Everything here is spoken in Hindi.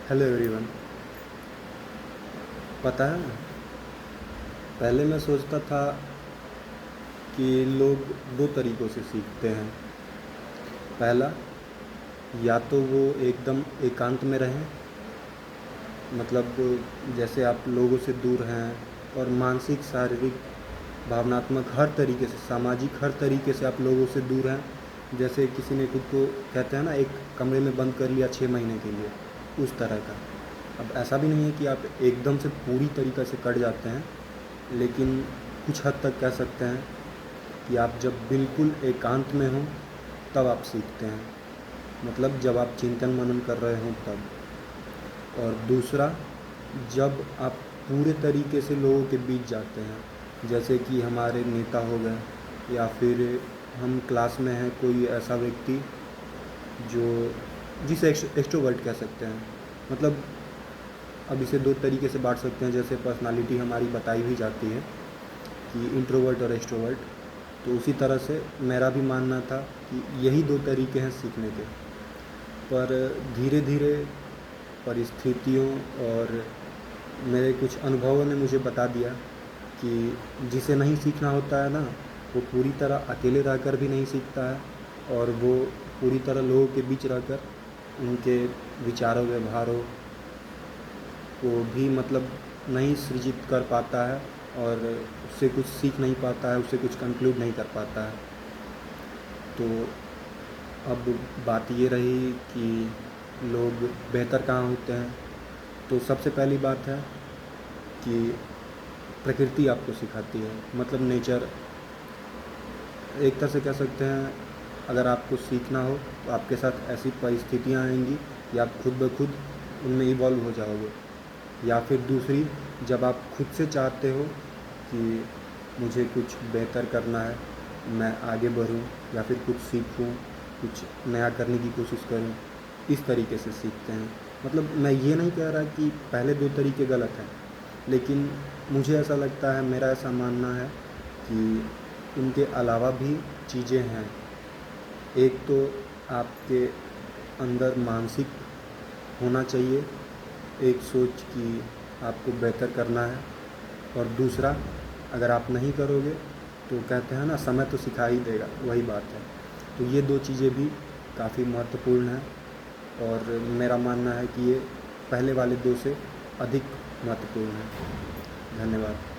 Hello everyone. पता है, पहले मैं सोचता था कि लोग दो तरीक़ों से सीखते हैं। पहला, या तो वो एकदम एकांत में रहें, मतलब जैसे आप लोगों से दूर हैं और मानसिक, शारीरिक, भावनात्मक हर तरीके से, सामाजिक हर तरीके से आप लोगों से दूर हैं। जैसे किसी ने खुद को, कहते हैं ना, एक कमरे में बंद कर लिया 6 महीने के लिए, उस तरह का। अब ऐसा भी नहीं है कि आप एकदम से पूरी तरीक़ा से कट जाते हैं, लेकिन कुछ हद तक कह सकते हैं कि आप जब बिल्कुल एकांत में हों तब आप सीखते हैं, मतलब जब आप चिंतन मनन कर रहे हों तब। और दूसरा, जब आप पूरे तरीके से लोगों के बीच जाते हैं, जैसे कि हमारे नेता हो गए, या फिर हम क्लास में हैं कोई ऐसा व्यक्ति जो, जिसे एक्सट्रोवर्ट कह सकते हैं। मतलब अब इसे दो तरीके से बांट सकते हैं, जैसे पर्सनालिटी हमारी बताई भी जाती है कि इंट्रोवर्ट और एक्सट्रोवर्ट। तो उसी तरह से मेरा भी मानना था कि यही दो तरीके हैं सीखने के। पर धीरे धीरे परिस्थितियों और मेरे कुछ अनुभवों ने मुझे बता दिया कि जिसे नहीं सीखना होता है ना, वो पूरी तरह अकेले रहकर भी नहीं सीखता है, और वो पूरी तरह लोगों के बीच रहकर उनके विचारों, व्यवहारों को भी मतलब नहीं सृजित कर पाता है, और उससे कुछ सीख नहीं पाता है, उससे कुछ कंक्लूड नहीं कर पाता है। तो अब बात ये रही कि लोग बेहतर कहाँ होते हैं। तो सबसे पहली बात है कि प्रकृति आपको सिखाती है, मतलब नेचर। एक तरह से कह सकते हैं, अगर आपको सीखना हो तो आपके साथ ऐसी परिस्थितियाँ आएंगी कि आप खुद ब खुद उनमें इवॉल्व हो जाओगे। या फिर दूसरी, जब आप खुद से चाहते हो कि मुझे कुछ बेहतर करना है, मैं आगे बढ़ूं या फिर कुछ सीखूं, कुछ नया करने की कोशिश करूं, इस तरीके से सीखते हैं। मतलब मैं ये नहीं कह रहा कि पहले दो तरीके गलत हैं, लेकिन मुझे ऐसा लगता है, मेरा ऐसा मानना है कि उनके अलावा भी चीज़ें हैं। एक तो आपके अंदर मानसिक होना चाहिए एक सोच कि आपको बेहतर करना है, और दूसरा, अगर आप नहीं करोगे तो कहते हैं ना, समय तो सिखा ही देगा, वही बात है। तो ये दो चीज़ें भी काफ़ी महत्वपूर्ण हैं, और मेरा मानना है कि ये पहले वाले दो से अधिक महत्वपूर्ण है। धन्यवाद।